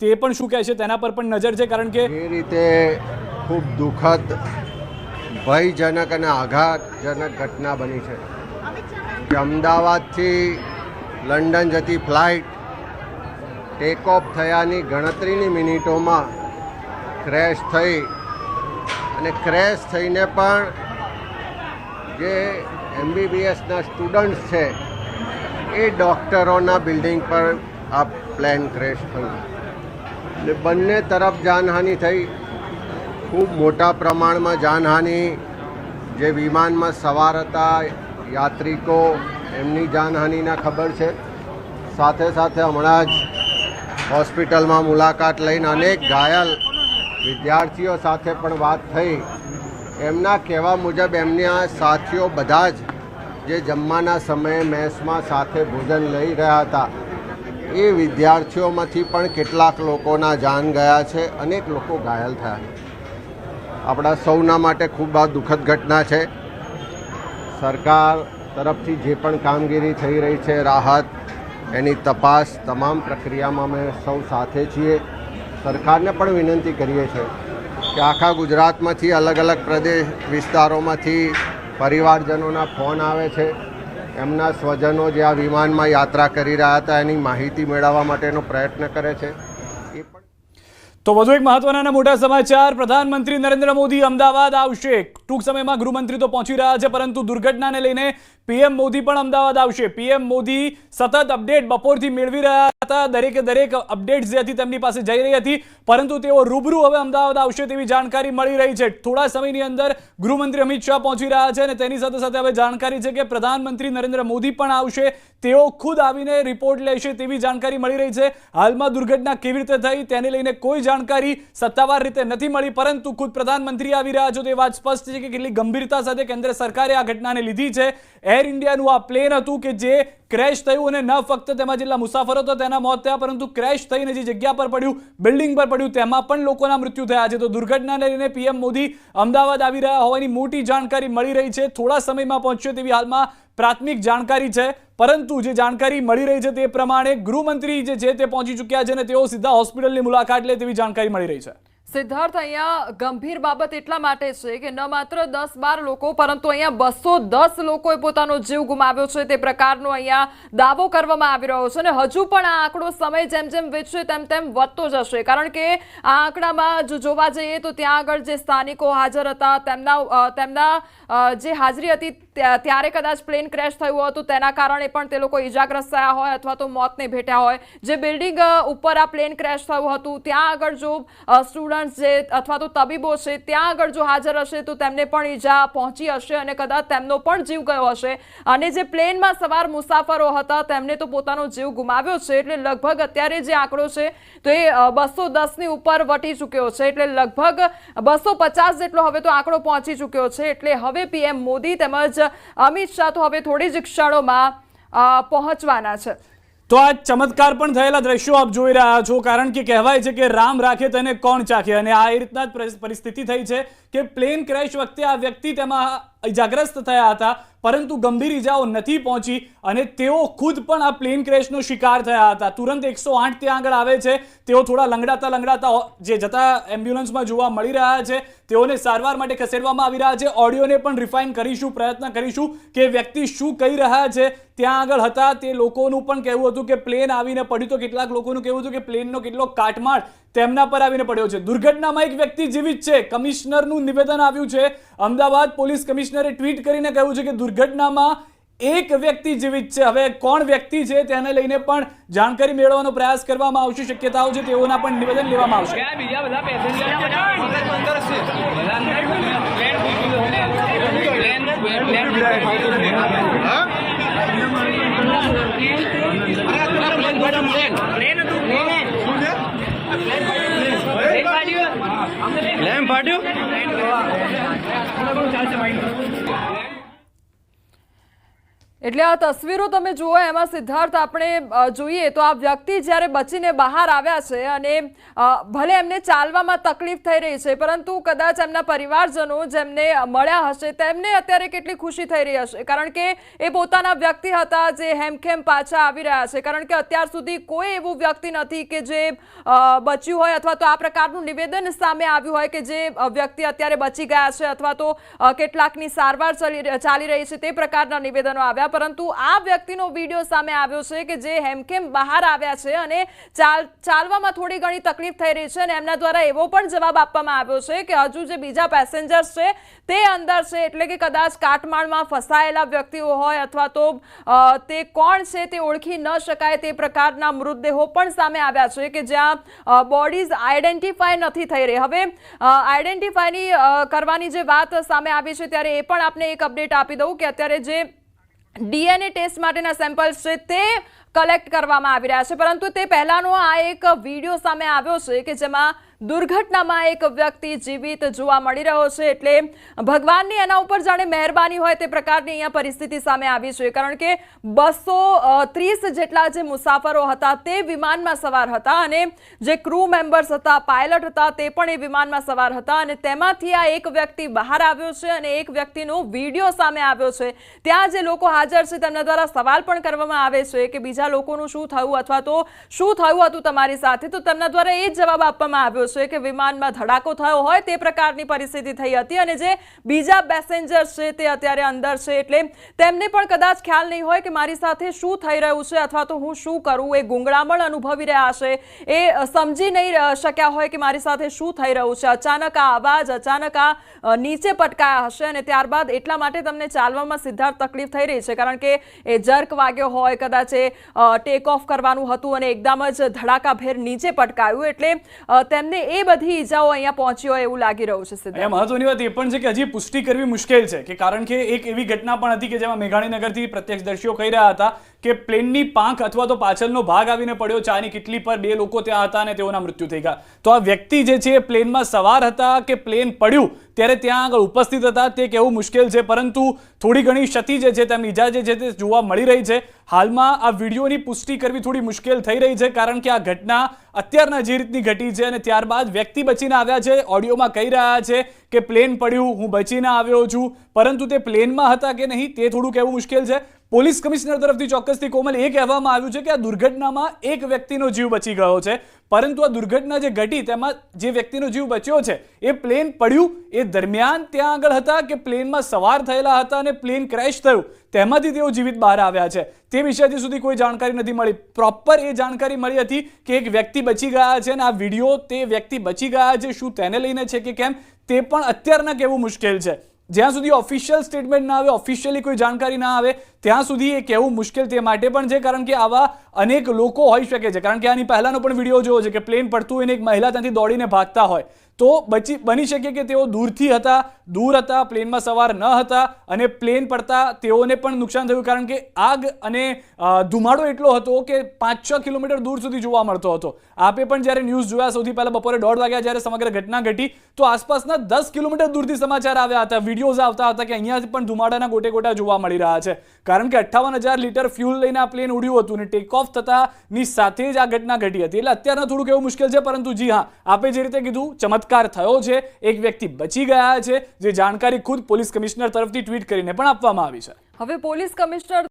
તે પણ શું કહે છે તેના પર પણ નજર છે, કારણ કે એ રીતે ખૂબ દુઃખદ, ભયજનક અને આઘાતજનક ઘટના બની છે કે અમદાવાદથી લંડન જતી ફ્લાઇટ ટેક ઓફ થયાની ગણતરીની મિનિટોમાં ક્રેશ થઈ અને ક્રેશ થઈને પણ જે MBBSના સ્ટુડન્ટ્સ છે એ ડૉક્ટરોના બિલ્ડિંગ પર આ પ્લેન ક્રેશ થયું એટલે બંને તરફ જાનહાનિ થઈ, ખૂબ મોટા પ્રમાણમાં જાનહાનિ. જે વિમાનમાં સવાર હતા યાત્રિકો એમની જાનહાનિના ખબર છે. સાથે સાથે હમણાં જ હોસ્પિટલમાં મુલાકાત લઈને અનેક ઘાયલ વિદ્યાર્થીઓ સાથે પણ વાત થઈ. એમના કહેવા મુજબ એમના સાથીઓ બધા જ જે જમવાના સમયે મેસમાં સાથે ભોજન લઈ રહ્યા હતા એ વિદ્યાર્થીઓમાંથી પણ કેટલાક લોકોના જાન ગયા છે, અનેક લોકો ઘાયલ થયા. આપણા સૌના માટે ખૂબ દુઃખદ ઘટના છે. સરકાર તરફથી જે પણ કામગીરી થઈ રહી છે, રાહત, એની તપાસ, તમામ પ્રક્રિયામાં અમે સૌ સાથે છીએ. સરકારને પણ વિનંતી કરીએ છીએ કે આખા ગુજરાતમાંથી અલગ અલગ પ્રદેશ વિસ્તારોમાંથી પરિવારજનોના ફોન આવે છે. એમના સ્વજનો જે આ વિમાનમાં યાત્રા કરી રહ્યા હતા એની માહિતી મેળવવા માટેનો પ્રયત્ન કરે છે. એ પણ તો વધુ એક મહત્વના અને મોટા સમાચાર, પ્રધાનમંત્રી નરેન્દ્ર મોદી અમદાવાદ આવશે. ટૂંક સમયમાં ગૃહમંત્રી તો પહોંચી રહ્યા છે, પરંતુ દુર્ઘટનાને લઈને PM મોદી પણ અમદાવાદ આવશે. PM મોદી સતત અપડેટ બપોરથી મેળવી રહ્યા હતા. દરેક અપડેટ્સ જે હતી તેમની પાસે જઈ રહી હતી, પરંતુ તેઓ રૂબરૂ હવે અમદાવાદ આવશે તેવી જાણકારી મળી રહી છે. થોડા સમયની અંદર ગૃહમંત્રી અમિત શાહ પહોંચી રહ્યા છે અને તેની સાથે સાથે હવે જાણકારી છે કે પ્રધાનમંત્રી નરેન્દ્ર મોદી પણ આવશે. તેઓ ખુદ આવીને રિપોર્ટ લેશે તેવી જાણકારી મળી રહી છે. હાલમાં દુર્ઘટના કેવી રીતે થઈ તેને લઈને કોઈ જાણકારી સત્તાવાર રીતે નથી મળી, પરંતુ ખુદ પ્રધાનમંત્રી આવી રહ્યા છે. તે વાત સ્પષ્ટ છે કે કેટલી ગંભીરતા સાથે કેન્દ્ર સરકારે આ ઘટનાને લીધી છે. એર ઇન્ડિયાનું આ પ્લેન હતું કે જે ક્રેશ થયું અને ન ફક્ત તેમાં જેટલા મુસાફરો હતા તેના મોત થયા, પરંતુ ક્રેશ થઈને જે જગ્યા પર પડ્યું, બિલ્ડિંગ પર પડ્યું, તેમાં પણ લોકોના મૃત્યુ થયા છે. તો દુર્ઘટનાને લઈને PM મોદી અમદાવાદ આવી રહ્યા હોવાની મોટી જાણકારી મળી રહી છે. થોડા સમયમાં પહોંચશે તેવી હાલમાં પ્રાથમિક જાણકારી છે, પરંતુ જે જાણકારી મળી રહી છે તે પ્રમાણે ગૃહમંત્રી જે છે તે પહોંચી ચૂક્યા છે અને તેઓ સીધા હોસ્પિટલની મુલાકાત લે તેવી જાણકારી મળી રહી છે. સિદ્ધાર્થ, અહીંયા ગંભીર બાબત એટલા માટે છે કે ન માત્ર 10-12 લોકો, પરંતુ અહીંયા 210 લોકોએ પોતાનો જીવ ગુમાવ્યો છે તે પ્રકારનો અહીંયા દાવો કરવામાં આવી રહ્યો છે. અને હજુ પણ આ આંકડો સમય જેમ જેમ વીતશે તેમ તેમ વધતો જશે, કારણ કે આ આંકડામાં જો જોવા જઈએ તો ત્યાં આગળ જે સ્થાનિકો હાજર હતા તેમના જે હાજરી હતી ત્યારે કદાચ પ્લેન ક્રેશ થયું હતું, તેના કારણે પણ તે લોકો ઈજાગ્રસ્ત થયા હોય અથવા તો મોતને ભેટ્યા હોય. જે બિલ્ડિંગ ઉપર આ પ્લેન ક્રેશ થયું હતું ત્યાં આગળ જો સ્ટુડન્ટ જે અથવા તો તબીબો છે ત્યાં આગળ જો હાજર હશે તો તેમને પણ ઈજા પહોંચી હશે અને કદાચ તેમનો પણ જીવ ગયો હશે. અને જે પ્લેનમાં સવાર મુસાફરો હતા તેમને તો પોતાનો જીવ ગુમાવ્યો છે. એટલે લગભગ અત્યારે જે આંકડો છે તો એ 210ની ઉપર વટી ચૂક્યો છે. એટલે લગભગ 250 જેટલો હવે તો આંકડો પહોંચી ચૂક્યો છે. એટલે હવે PM મોદી તેમજ અમિત શાહ તો હવે થોડી જ ક્ષણોમાં પહોંચવાના છે. તો આ ચમત્કાર પણ થયેલા દ્રશ્યો આપ જોઈ રહ્યા છો, કારણ કે કહેવાય છે કે રામ રાખે તેને કોણ ચાખે, અને આ રીતના જ પરિસ્થિતિ થઈ છે કે પ્લેન ક્રેશ વખતે આ વ્યક્તિ તેમાં ઇજાગ્રસ્ત થયા હતા, પરંતુ ગંભીર ઇજાઓ નથી પહોંચી અને તેઓ ખુદ પણ આ પ્લેન ક્રેશનો શિકાર થયા હતા. તુરંત 108 ત્યાં આગળ આવે છે. તેઓ થોડા લંગડાતા જે જતા એમ્બ્યુલન્સમાં જોવા મળી રહ્યા છે. તેઓને સારવાર માટે ખસેડવામાં આવી રહ્યા છે. ઓડિયોને પણ રિફાઇન કરીશું, પ્રયત્ન કરીશું કે વ્યક્તિ શું કહી રહ્યા છે. ત્યાં આગળ હતા તે લોકોનું પણ કહેવું હતું કે પ્લેન આવીને પડ્યું, તો કેટલાક લોકોનું કહેવું હતું કે પ્લેનનો કેટલો કાટમાળ તેમના પર આવીને પડ્યો છે. દુર્ઘટનામાં એક વ્યક્તિ જીવિત છે. કમિશનરનું નિવેદન આવ્યું છે. અમદાવાદ પોલીસ કમિશનરે ટ્વીટ કરીને કહ્યું છે કે દુર્ઘટનામાં એક વ્યક્તિ જીવિત છે. હવે કોણ વ્યક્તિ છે તેને લઈને પણ જાણકારી મેળવવાનો પ્રયાસ કરવામાં આવશે. શક્યતાઓ છે તેઓના પણ નિવેદન લેવામાં આવશે. એટલે આ તસવીરો તમે જુઓ એમાં સિદ્ધાર્થ આપણે જોઈએ તો આ વ્યક્તિ જ્યારે બચીને બહાર આવ્યા છે અને ભલે એમને ચાલવામાં તકલીફ થઈ રહી છે પરંતુ કદાચ એમના પરિવારજનો જેમને મળ્યા હશે તેમને અત્યારે કેટલી ખુશી થઈ રહી હશે કારણ કે એ પોતાના વ્યક્તિ હતા જે હેમખેમ પાછા આવી રહ્યા છે કારણ કે અત્યાર સુધી કોઈ એવું વ્યક્તિ નથી કે જે બચ્યું હોય અથવા તો આ પ્રકારનું નિવેદન સામે આવ્યું હોય કે જે વ્યક્તિ અત્યારે બચી ગયા છે અથવા તો કેટલાકની સારવાર ચાલી રહી છે તે પ્રકારના નિવેદનો આવ્યા પરંતુ આ વ્યક્તિનો વિડિયો સામે આવ્યો છે કે જે હેમખેમ બહાર આવ્યા છે અને ચાલવામાં થોડી ઘણી તકલીફ થઈ રહી છે અને એમના દ્વારા એવો પણ જવાબ આપવામાં આવ્યો છે કે હજુ જે બીજા પેસેન્જર્સ છે તે અંદર છે એટલે કે કદાચ કાટમાળમાં ફસાયેલા વ્યક્તિઓ હોય અથવા તો તે કોણ છે તે ઓળખી ન શકાય તે પ્રકારના મૃતદેહો પણ સામે આવ્યા છે કે જ્યાં બોડીઝ આઈડેન્ટિફાય નથી થઈ રહી હવે આઈડેન્ટિફાયની કરવાની જે વાત સામે આવી છે ત્યારે એ પણ આપને એક અપડેટ આપી દઉં કે અત્યારે જે DNA ટેસ્ટ માટેના સેમ્પલ્સ છે તે કલેક્ટ કરવામાં આવી રહ્યા છે પરંતુ તે પહેલાનો આ એક વિડીયો સામે આવ્યો છે કે જેમાં દુર્ઘટનામાં એક વ્યક્તિ જીવિત જોવા મળી રહ્યો છે એટલે ભગવાનની એના ઉપર જાણે મહેરબાની હોય તે પ્રકારની અહીંયા પરિસ્થિતિ સામે આવી છે કારણ કે 230 જેટલા જે મુસાફરો હતા તે વિમાનમાં સવાર હતા અને જે ક્રૂ મેમ્બર્સ હતા પાયલટ હતા તે પણ એ વિમાનમાં સવાર હતા અને તેમાંથી આ એક વ્યક્તિ બહાર આવ્યો છે અને એક વ્યક્તિનો વિડીયો સામે આવ્યો છે ત્યાં જે લોકો હાજર છે તેમના દ્વારા સવાલ પણ કરવામાં આવે છે કે બીજા લોકોનું શું થયું અથવા તો શું થયું હતું તમારી સાથે તો તેમના દ્વારા એ જ જવાબ આપવામાં આવ્યો છે કે વિમાનમાં ધડાકો થયો હોય તે પ્રકારની પરિસ્થિતિ થઈ હતી અને જે બીજા પેસેન્જર્સ છે તે અત્યારે અંદર છે એટલે તેમને પણ કદાચ ખ્યાલ નહીં હોય કે મારી સાથે શું થઈ રહ્યું છે અથવા તો હું શું કરું એ ગુંગળામણ અનુભવી રહ્યા છે એ સમજી નહીં શક્યા હોય કે મારી સાથે શું થઈ રહ્યું છે અચાનક આ અવાજ અચાનક આ નીચે પટકાયા હશે અને ત્યારબાદ એટલા માટે તમને ચાલવામાં સિદ્ધાર્થ તકલીફ થઈ રહી છે કારણ કે એ જર્ક વાગ્યો હોય કદાચ એ ટેક ઓફ કરવાનું હતું અને એકદમ જ ધડાકાભેર નીચે પટકાયું એટલે તેમને એ બધી ઈજાઓ અહીંયા પહોંચી હોય એવું લાગી રહ્યું છે સિદ્ધાર્થ મહત્વની વાત એ પણ છે કે હજી પુષ્ટિ કરવી મુશ્કેલ છે કે કારણ કે એક એવી ઘટના પણ હતી કે જેમાં મેઘાણીનગરથી પ્રત્યક્ષદર્શીઓ કહી રહ્યા હતા કે પ્લેનની પાંખ અથવા તો પાછળનો ભાગ આવીને પડ્યો ચાની કિટલી પર 2 લોકો ત્યાં હતા અને તેઓના મૃત્યુ થઈ ગયા તો આ વ્યક્તિ જે છે પ્લેનમાં સવાર હતા કે પ્લેન પડ્યું ત્યારે ત્યાં આગળ ઉપસ્થિત હતા તે કહેવું મુશ્કેલ છે પરંતુ થોડી ઘણી ક્ષતિ જે છે તેમની ઈજા જે છે તે જોવા મળી રહી છે હાલમાં આ વિડીયોની પુષ્ટિ કરવી થોડી મુશ્કેલ થઈ રહી છે કારણ કે આ ઘટના અત્યારના જે રીતની ઘટી છે અને ત્યારબાદ વ્યક્તિ બચીને આવ્યા છે ઓડિયોમાં કહી રહ્યા છે કે પ્લેન પડ્યું હું બચીને આવ્યો છું પરંતુ તે પ્લેનમાં હતા કે નહીં તે થોડું કહેવું મુશ્કેલ છે પોલીસ કમિશનર તરફથી ચોક્કસથી કોમલ એ કહેવામાં આવ્યું છે કે આ દુર્ઘટનામાં એક વ્યક્તિનો જીવ બચી ગયો છે પરંતુ આ દુર્ઘટના જે ઘટી તેમાં જે વ્યક્તિનો જીવ બચ્યો છે એ પ્લેન પડ્યું એ દરમિયાન ત્યાં આગળ હતા કે પ્લેનમાં સવાર થયેલા હતા અને પ્લેન ક્રેશ થયું તેમાંથી તેઓ જીવિત બહાર આવ્યા છે તે વિશે હજી સુધી કોઈ જાણકારી નથી મળી પ્રોપર એ જાણકારી મળી હતી કે એક વ્યક્તિ બચી ગયા છે અને આ વિડીયો તે વ્યક્તિ બચી ગયા છે શું તેને લઈને છે કે કેમ તે પણ અત્યારના કહેવું મુશ્કેલ છે જ્યાં સુધી ઓફિશિયલ સ્ટેટમેન્ટ ના આવે ઓફિશિયલી કોઈ જાણકારી ના આવે ત્યાં સુધી એ કહેવું મુશ્કેલ તે માટે પણ છે કારણ કે આવા અનેક લોકો હોઈ શકે છે કારણ કે આની પહેલાનો પણ વિડીયો જોયો છે કે પ્લેન પડતું હોય ને એક મહિલા ત્યાંથી દોડીને ભાગતા હોય તો બની શકે કે તેઓ દૂર હતા પ્લેનમાં સવાર ન હતા અને પ્લેન પડતા તેઓને પણ નુકસાન થયું કારણ કે આગ અને ધુમાડો એટલો હતો કે 5-6 કિલોમીટર દૂર સુધી જોવા મળતો હતો આપે પણ જ્યારે ન્યૂઝ જોયા સૌથી પહેલા બપોરે 1:30 વાગ્યા જ્યારે સમગ્ર ઘટના ઘટી તો આસપાસના 10 કિલોમીટર દૂરથી સમાચાર આવ્યા હતા વિડીયોઝ આવતા હતા કે અહીંયાથી પણ ધુમાડાના ગોટે જોવા મળી રહ્યા છે કારણ કે 58,000 લીટર ફ્યુલ લઈને આ પ્લેન ઉડ્યું હતું અને ટેક ઓફ થતાની સાથે જ આ ઘટના ઘટી હતી એટલે અત્યારના થોડું કહેવું મુશ્કેલ છે પરંતુ જી હા આપે જે રીતે કીધું ચમત્કાર થયો છે એક વ્યક્તિ બચી ગયા છે જે જાણકારી ખુદ પોલીસ કમિશનર તરફથી ટ્વીટ કરીને પણ આપવામાં આવી છે હવે પોલીસ કમિશનર